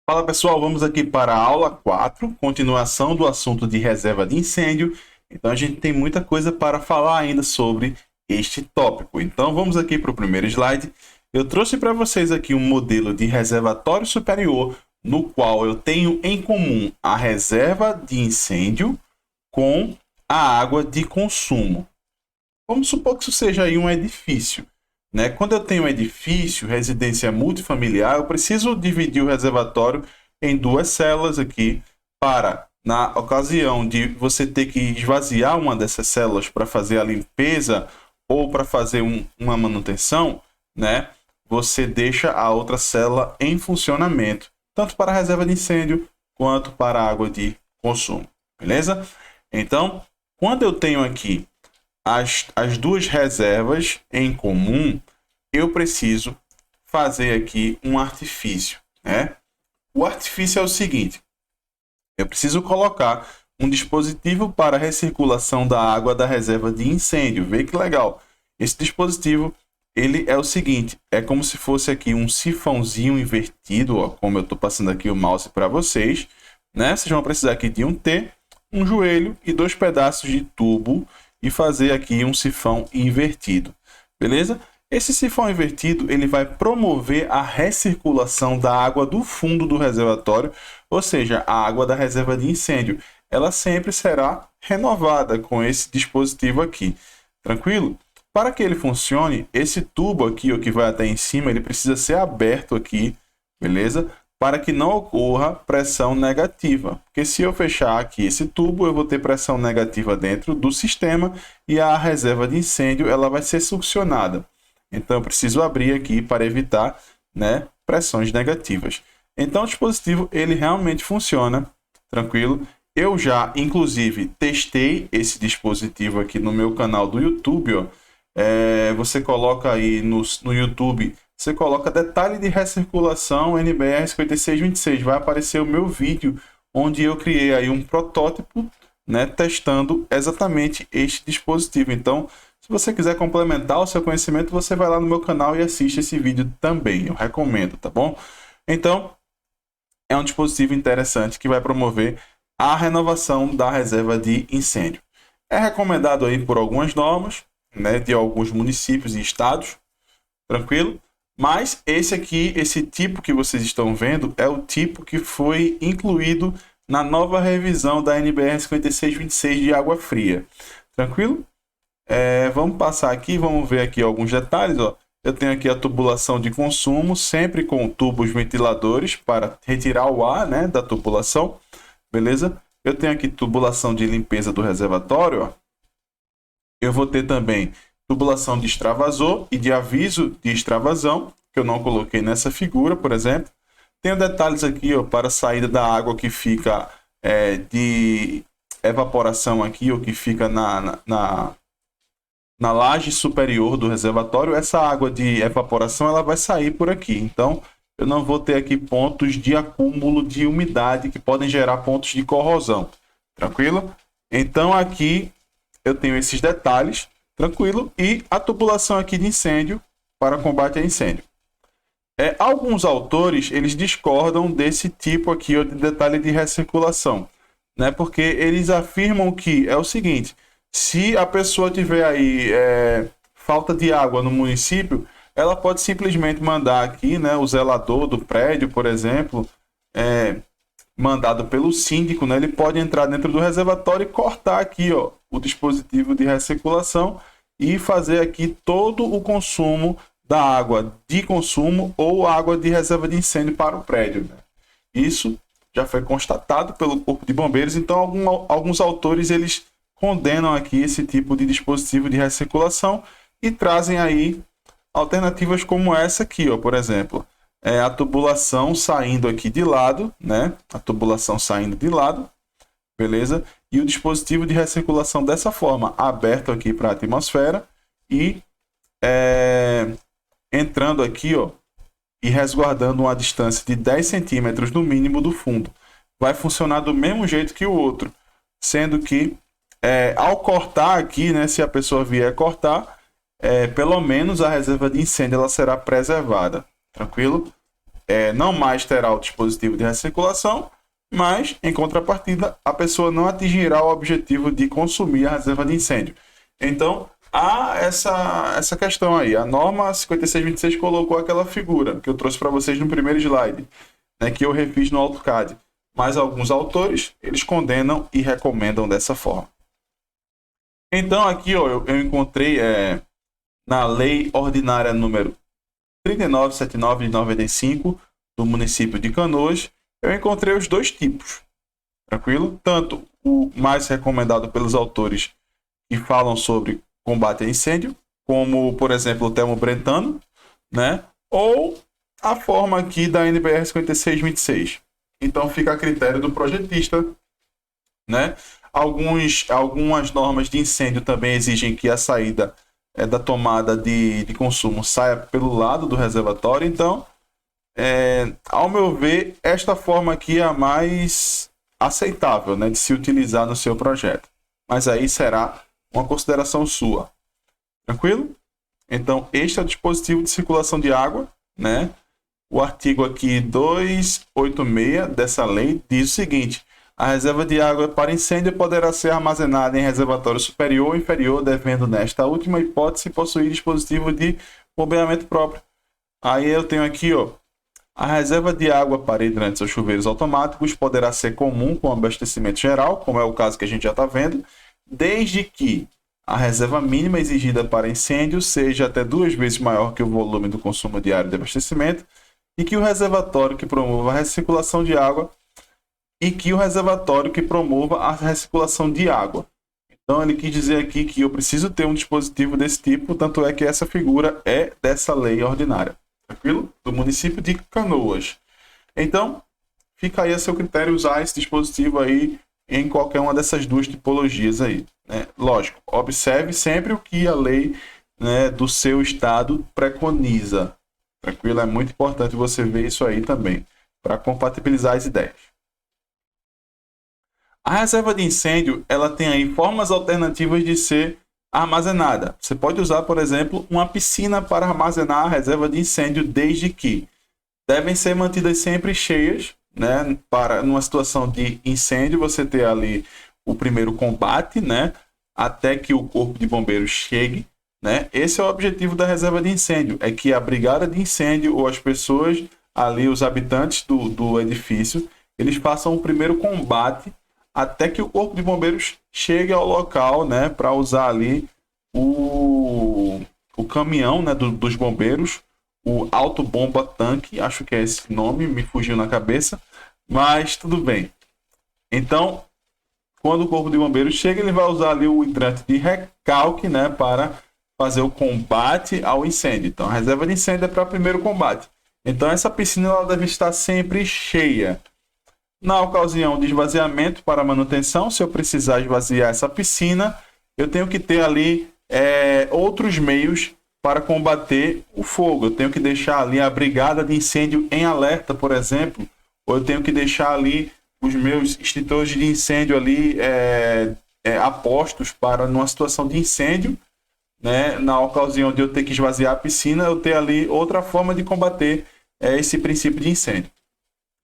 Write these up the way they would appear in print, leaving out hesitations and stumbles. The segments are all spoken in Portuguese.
Fala pessoal, vamos aqui para a aula 4, continuação do assunto de reserva de incêndio. Então a gente tem muita coisa para falar ainda sobre este tópico. Então vamos aqui para o primeiro slide. Eu trouxe para vocês aqui um modelo de reservatório superior, no qual eu tenho em comum a reserva de incêndio com a água de consumo. Vamos supor que isso seja aí um edifício. Né? Quando eu tenho um edifício, residência multifamiliar, eu preciso dividir o reservatório em duas células aqui para, na ocasião de você ter que esvaziar uma dessas células para fazer a limpeza ou para fazer uma manutenção, né? Você deixa a outra célula em funcionamento, tanto para a reserva de incêndio quanto para a água de consumo, beleza? Então, quando eu tenho aqui as duas reservas em comum, eu preciso fazer aqui um artifício, né? O artifício é o seguinte: eu preciso colocar um dispositivo para recirculação da água da reserva de incêndio. Vê que legal. Esse dispositivo, ele é o seguinte, é como se fosse aqui um sifãozinho invertido, ó, como eu estou passando aqui o mouse para vocês, né? Vocês vão precisar aqui de um T, um joelho e dois pedaços de tubo e fazer aqui um sifão invertido, beleza? Esse sifão invertido ele vai promover a recirculação da água do fundo do reservatório, ou seja, a água da reserva de incêndio. Ela sempre será renovada com esse dispositivo aqui, tranquilo? Para que ele funcione, esse tubo aqui, o que vai até em cima, ele precisa ser aberto aqui, beleza? Para que não ocorra pressão negativa. Porque se eu fechar aqui esse tubo, eu vou ter pressão negativa dentro do sistema e a reserva de incêndio ela vai ser succionada. Então eu preciso abrir aqui para evitar, né, pressões negativas. Então o dispositivo ele realmente funciona, tranquilo. Eu já, inclusive, testei esse dispositivo aqui no meu canal do YouTube, ó. Você coloca aí no YouTube, você coloca detalhe de recirculação NBR 5626, vai aparecer o meu vídeo onde eu criei aí um protótipo, né, testando exatamente este dispositivo. Então, se você quiser complementar o seu conhecimento, você vai lá no meu canal e assiste esse vídeo também, eu recomendo, tá bom? Então, é um dispositivo interessante que vai promover a renovação da reserva de incêndio. É recomendado aí por algumas normas, né, de alguns municípios e estados, tranquilo? Mas esse aqui, esse tipo que vocês estão vendo, é o tipo que foi incluído na nova revisão da NBR 5626 de água fria, tranquilo? Vamos passar aqui, vamos ver aqui alguns detalhes, ó. Eu tenho aqui a tubulação de consumo, sempre com tubos ventiladores para retirar o ar, né, da tubulação, beleza? Eu tenho aqui tubulação de limpeza do reservatório, ó. Eu vou ter também tubulação de extravasor e de aviso de extravasão, que eu não coloquei nessa figura, por exemplo. Tenho detalhes aqui, ó, para a saída da água que fica de evaporação aqui, ou que fica na laje superior do reservatório. Essa água de evaporação ela vai sair por aqui. Então, eu não vou ter aqui pontos de acúmulo de umidade que podem gerar pontos de corrosão. Tranquilo? Então, aqui eu tenho esses detalhes, tranquilo, e a tubulação aqui de incêndio para combate a incêndio. Alguns autores eles discordam desse tipo aqui ó, de detalhe de recirculação, né? Porque eles afirmam que é o seguinte: se a pessoa tiver aí falta de água no município, ela pode simplesmente mandar aqui, né, o zelador do prédio, por exemplo, mandado pelo síndico, né, ele pode entrar dentro do reservatório e cortar aqui, ó, o dispositivo de recirculação e fazer aqui todo o consumo da água de consumo ou água de reserva de incêndio para o prédio, né? Isso já foi constatado pelo Corpo de Bombeiros, então alguns autores eles condenam aqui esse tipo de dispositivo de recirculação e trazem aí alternativas como essa aqui, ó, por exemplo, a tubulação saindo aqui de lado, né? A tubulação saindo de lado, beleza? E o dispositivo de recirculação dessa forma, aberto aqui para a atmosfera e entrando aqui, ó, e resguardando uma distância de 10 centímetros no mínimo do fundo. Vai funcionar do mesmo jeito que o outro, sendo que ao cortar aqui, né, se a pessoa vier cortar, pelo menos a reserva de incêndio ela será preservada, tranquilo? não mais terá o dispositivo de recirculação, mas, em contrapartida, a pessoa não atingirá o objetivo de consumir a reserva de incêndio. Então, há essa questão aí. A norma 5626 colocou aquela figura que eu trouxe para vocês no primeiro slide, né, que eu refiz no AutoCAD. Mas alguns autores, eles condenam e recomendam dessa forma. Então, aqui ó, eu encontrei na Lei Ordinária número 3979 de 95 do município de Canoas, eu encontrei os dois tipos, tranquilo? Tanto o mais recomendado pelos autores que falam sobre combate a incêndio, como, por exemplo, o termo brentano, né? Ou a forma aqui da NBR 5626. Então, fica a critério do projetista, né? Algumas normas de incêndio também exigem que a saída da tomada de consumo saia pelo lado do reservatório. Então, ao meu ver, esta forma aqui é a mais aceitável, né, de se utilizar no seu projeto. Mas aí será uma consideração sua. Tranquilo? Então, este é o dispositivo de circulação de água, né? O artigo aqui 286 dessa lei diz o seguinte: a reserva de água para incêndio poderá ser armazenada em reservatório superior ou inferior, devendo, nesta última hipótese, possuir dispositivo de bombeamento próprio. Aí eu tenho aqui, ó, a reserva de água para hidrantes ou chuveiros automáticos poderá ser comum com abastecimento geral, como é o caso que a gente já está vendo, desde que a reserva mínima exigida para incêndio seja até 2 vezes maior que o volume do consumo diário de abastecimento, e que o reservatório que promova a recirculação de água a recirculação de água. Então ele quis dizer aqui que eu preciso ter um dispositivo desse tipo, tanto é que essa figura é dessa lei ordinária, tranquilo? Do município de Canoas. Então, fica aí a seu critério usar esse dispositivo aí em qualquer uma dessas duas tipologias aí, né? Lógico, observe sempre o que a lei, né, do seu estado preconiza. Tranquilo? É muito importante você ver isso aí também, para compatibilizar as ideias. A reserva de incêndio, ela tem aí formas alternativas de ser armazenada. Você pode usar, por exemplo, uma piscina para armazenar a reserva de incêndio, desde que devem ser mantidas sempre cheias, né? Para numa situação de incêndio, você ter ali o primeiro combate, né? Até que o corpo de bombeiros chegue, né? Esse é o objetivo da reserva de incêndio, é que a brigada de incêndio ou as pessoas ali, os habitantes do edifício, eles façam o primeiro combate até que o corpo de bombeiros chegue ao local, né, para usar ali o caminhão, né, dos bombeiros, o autobomba tanque, acho que é esse nome, me fugiu na cabeça, mas tudo bem. Então, quando o corpo de bombeiros chega, ele vai usar ali o hidrante de recalque, né, para fazer o combate ao incêndio. Então, a reserva de incêndio é para o primeiro combate. Então, essa piscina ela deve estar sempre cheia. Na ocasião de esvaziamento para manutenção, se eu precisar esvaziar essa piscina, eu tenho que ter ali outros meios para combater o fogo. Eu tenho que deixar ali a brigada de incêndio em alerta, por exemplo, ou eu tenho que deixar ali os meus extintores de incêndio ali apostos para, numa situação de incêndio, né, na ocasião de eu ter que esvaziar a piscina, eu ter ali outra forma de combater esse princípio de incêndio.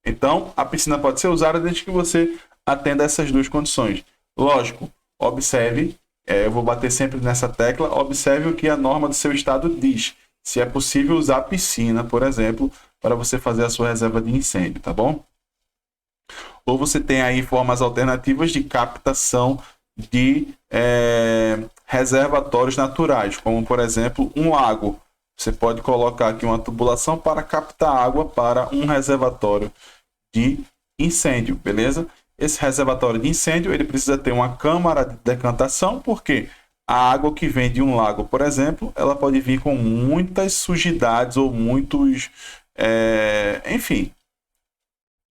Então, a piscina pode ser usada desde que você atenda essas duas condições. Lógico, observe, eu vou bater sempre nessa tecla, observe o que a norma do seu estado diz. Se é possível usar a piscina, por exemplo, para você fazer a sua reserva de incêndio, tá bom? Ou você tem aí formas alternativas de captação de reservatórios naturais, como, por exemplo, um lago. Você pode colocar aqui uma tubulação para captar água para um reservatório de incêndio, beleza? Esse reservatório de incêndio, ele precisa ter uma câmara de decantação, porque a água que vem de um lago, por exemplo, ela pode vir com muitas sujidades ou muitos... enfim,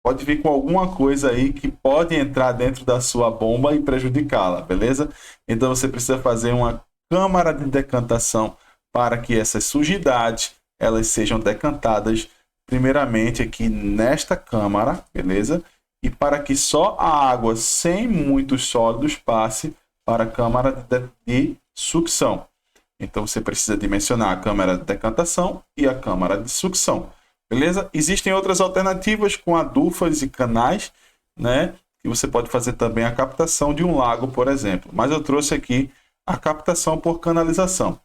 pode vir com alguma coisa aí que pode entrar dentro da sua bomba e prejudicá-la, beleza? Então você precisa fazer uma câmara de decantação para que essas sujidades elas sejam decantadas primeiramente aqui nesta câmara, beleza? E para que só a água sem muitos sólidos passe para a câmara de sucção. Então você precisa dimensionar a câmara de decantação e a câmara de sucção. Beleza? Existem outras alternativas com adufas e canais, né? Que você pode fazer também a captação de um lago, por exemplo. Mas eu trouxe aqui a captação por canalização.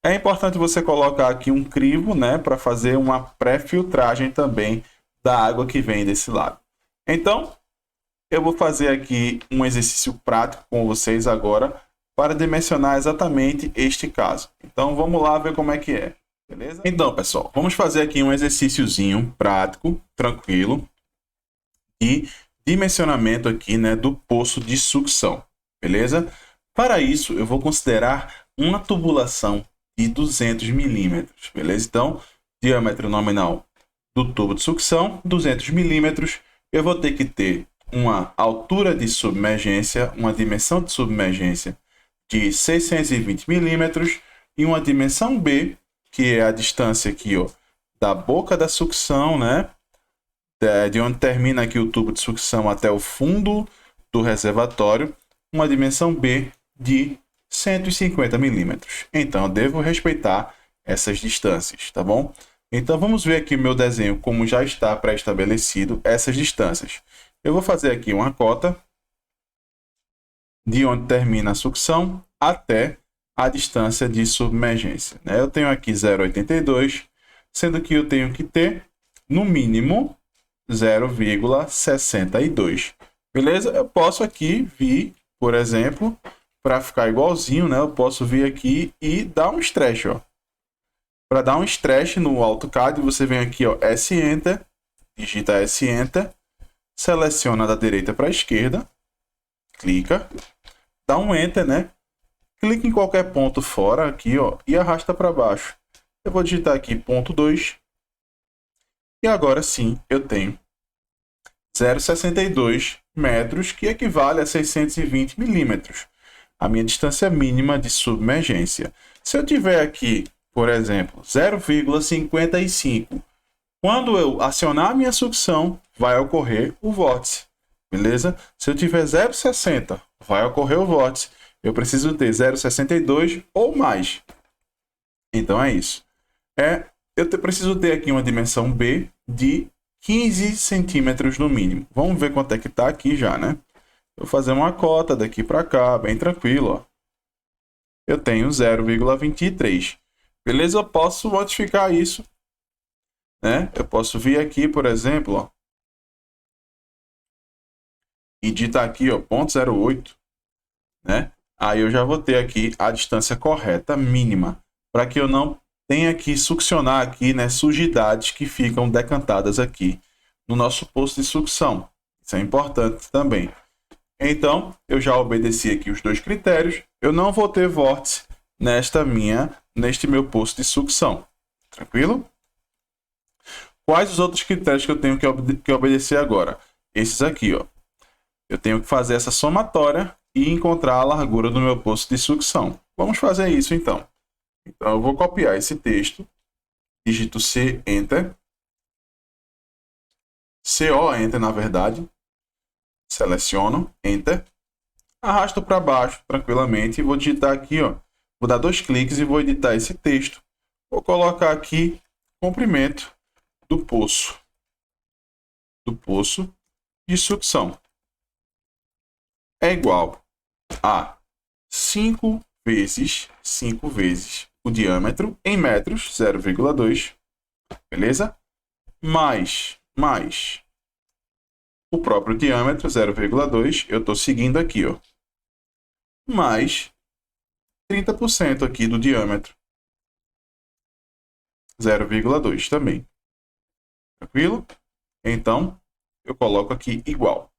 É importante você colocar aqui um crivo, né? Para fazer uma pré-filtragem também da água que vem desse lago. Então, eu vou fazer aqui um exercício prático com vocês agora para dimensionar exatamente este caso. Então, vamos lá ver como é que é. Beleza? Então, pessoal, vamos fazer aqui um exercíciozinho prático, tranquilo, de dimensionamento aqui, né, do poço de sucção. Beleza? Para isso, eu vou considerar uma tubulação de 200 milímetros. Beleza? Então, diâmetro nominal do tubo de sucção, 200 milímetros. Eu vou ter que ter uma altura de submergência, uma dimensão de submergência de 620 milímetros e uma dimensão B, que é a distância aqui, ó, da boca da sucção, né? De onde termina aqui o tubo de sucção até o fundo do reservatório, uma dimensão B de 150 milímetros. Então, eu devo respeitar essas distâncias, tá bom? Então, vamos ver aqui o meu desenho como já está pré-estabelecido essas distâncias. Eu vou fazer aqui uma cota de onde termina a sucção até a distância de submergência, né? Eu tenho aqui 0,82, sendo que eu tenho que ter, no mínimo, 0,62. Beleza? Eu posso aqui vir, por exemplo, para ficar igualzinho, né? Eu posso vir aqui e dar um stretch, ó. Para dar um stretch no AutoCAD, você vem aqui, ó, S-Enter, digita S-Enter, seleciona da direita para a esquerda, clica, dá um Enter, né? Clica em qualquer ponto fora aqui, ó, e arrasta para baixo. Eu vou digitar aqui ponto 2. E agora sim, eu tenho 0,62 metros, que equivale a 620 milímetros. A minha distância mínima de submergência. Se eu tiver aqui, por exemplo, 0,55, quando eu acionar a minha sucção, vai ocorrer o vórtice. Beleza? Se eu tiver 0,60, vai ocorrer o vórtice. Eu preciso ter 0,62 ou mais. Então é isso. Eu preciso ter aqui uma dimensão B de 15 centímetros no mínimo. Vamos ver quanto é que está aqui já, né? Vou fazer uma cota daqui para cá, bem tranquilo, ó. Eu tenho 0,23. Beleza? Eu posso modificar isso, né? Eu posso vir aqui, por exemplo, ó, e digitar aqui, ó, 0,08, né? Aí eu já vou ter aqui a distância correta, mínima, para que eu não tenha que succionar aqui, né, sujidades que ficam decantadas aqui no nosso poço de sucção. Isso é importante também. Então, eu já obedeci aqui os dois critérios. Eu não vou ter vórtice neste meu poço de sucção. Tranquilo? Quais os outros critérios que eu tenho que obedecer agora? Esses aqui, ó. Eu tenho que fazer essa somatória e encontrar a largura do meu poço de sucção. Vamos fazer isso, então. Então, eu vou copiar esse texto, digito C, Enter, CO, Enter, na verdade, seleciono, Enter, arrasto para baixo tranquilamente e vou digitar aqui, ó, vou dar 2 cliques e vou editar esse texto. Vou colocar aqui comprimento do poço de sucção é igual a 5 vezes o diâmetro em metros, 0,2, beleza? Mais o próprio diâmetro, 0,2, eu estou seguindo aqui, ó, mais 30% aqui do diâmetro, 0,2 também. Tranquilo? Então, eu coloco aqui igual.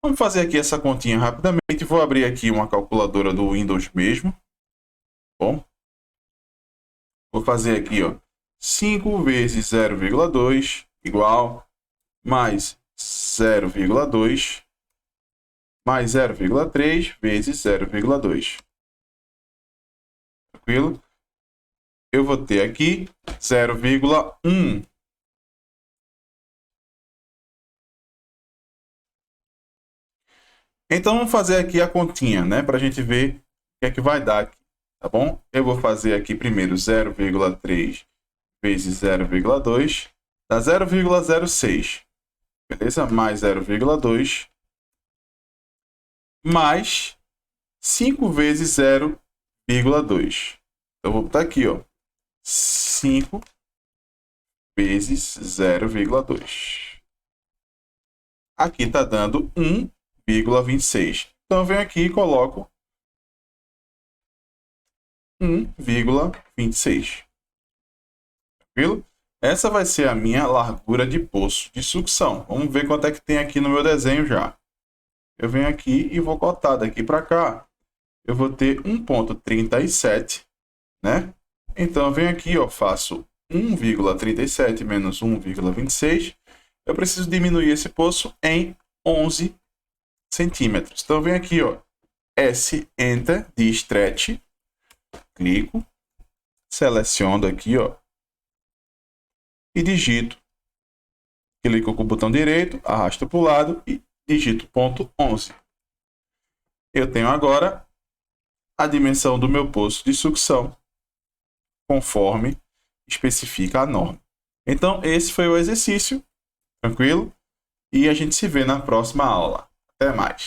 Vamos fazer aqui essa continha rapidamente. Vou abrir aqui uma calculadora do Windows mesmo. Bom, vou fazer aqui, ó, 5 vezes 0,2 igual mais 0,2 mais 0,3 vezes 0,2. Tranquilo? Eu vou ter aqui 0,1. Então, vamos fazer aqui a continha, né? Para a gente ver o que é que vai dar aqui, tá bom? Eu vou fazer aqui primeiro 0,3 vezes 0,2 dá 0,06. Beleza? Mais 0,2 mais 5 vezes 0,2. Eu vou botar aqui, ó. 5 vezes 0,2. Aqui está dando 1,26. Então, eu venho aqui e coloco 1,26. Tranquilo? Essa vai ser a minha largura de poço de sucção. Vamos ver quanto é que tem aqui no meu desenho já. Eu venho aqui e vou cotar daqui para cá. Eu vou ter 1,37, né? Então, eu venho aqui, ó, faço 1,37 menos 1,26. Eu preciso diminuir esse poço em 11 centímetros. Então, eu venho aqui, ó, S, Enter, de Stretch. Clico, seleciono aqui, ó, e digito. Clico com o botão direito, arrasto para o lado e digito ponto 11. Eu tenho agora a dimensão do meu poço de sucção, conforme especifica a norma. Então, esse foi o exercício, tranquilo? E a gente se vê na próxima aula. Até mais!